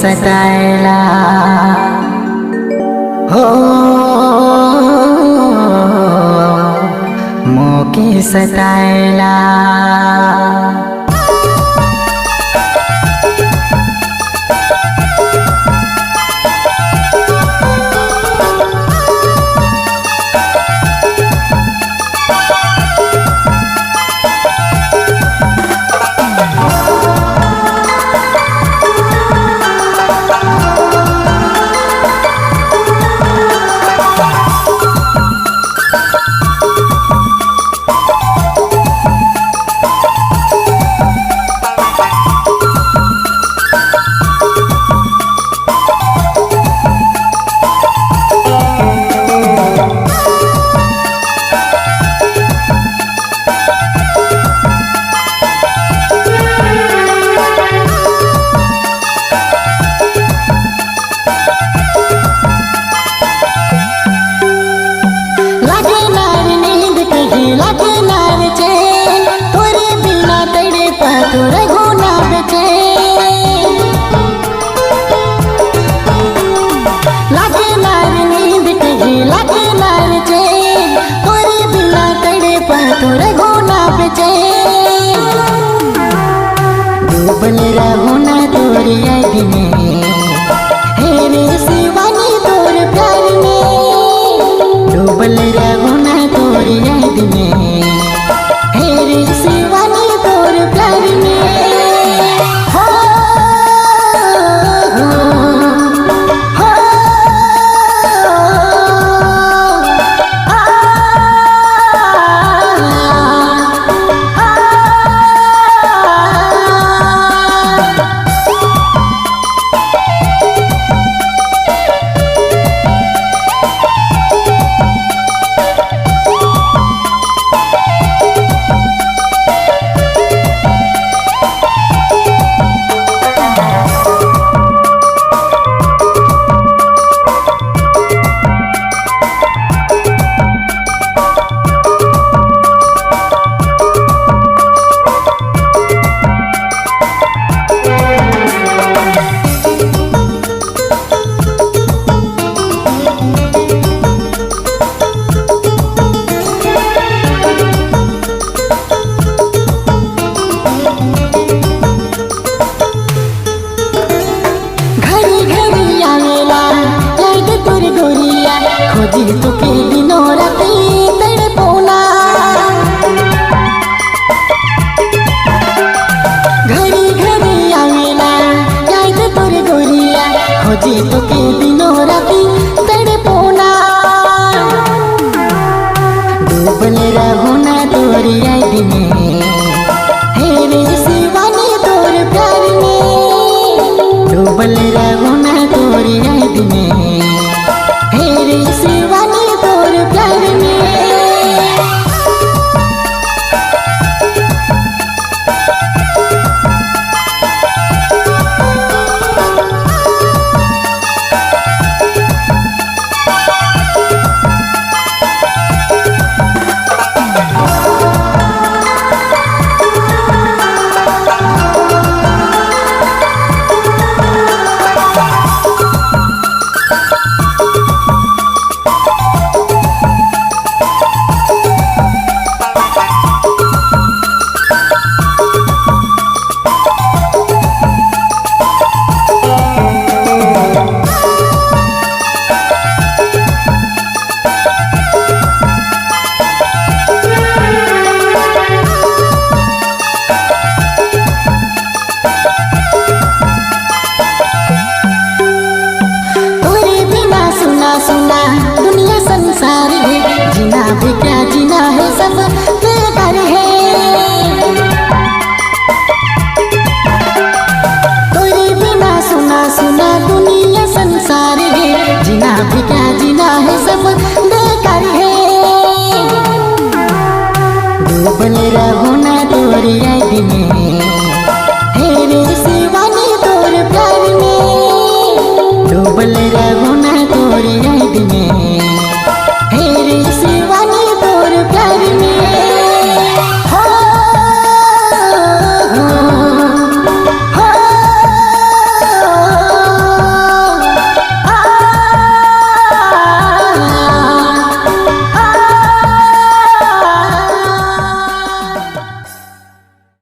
सतायला हो मोके सतायला। डूबल रहूं ना तोर याद में, हे रे शिवानी तोर प्यार में। डूबल रहूं ना तोर याद में, हे रे शिवानी तोर प्यार में। हो खोजी तुके दिनों राती तड़पोना, घड़ी घड़ी आवेला याद तोर गोरिया। खोजी तुके दिनों राती तड़पोना, डूबल रहूं ना तोर याद में, हे रे शिवानी तोर प्यार में। डूबल रहूं ना तोर याद में, हे रे शिवानी तोर प्यार में। दुनिया संसार है, जीना भी क्या जीना है सब बेकार है। तेरे बिना सुना सुना दुनिया संसार है, जीना भी क्या जीना है सब बेकार है। डूबल रहूं ना तोर याद में, हे रे शिवानी तोर प्यार में। डूबल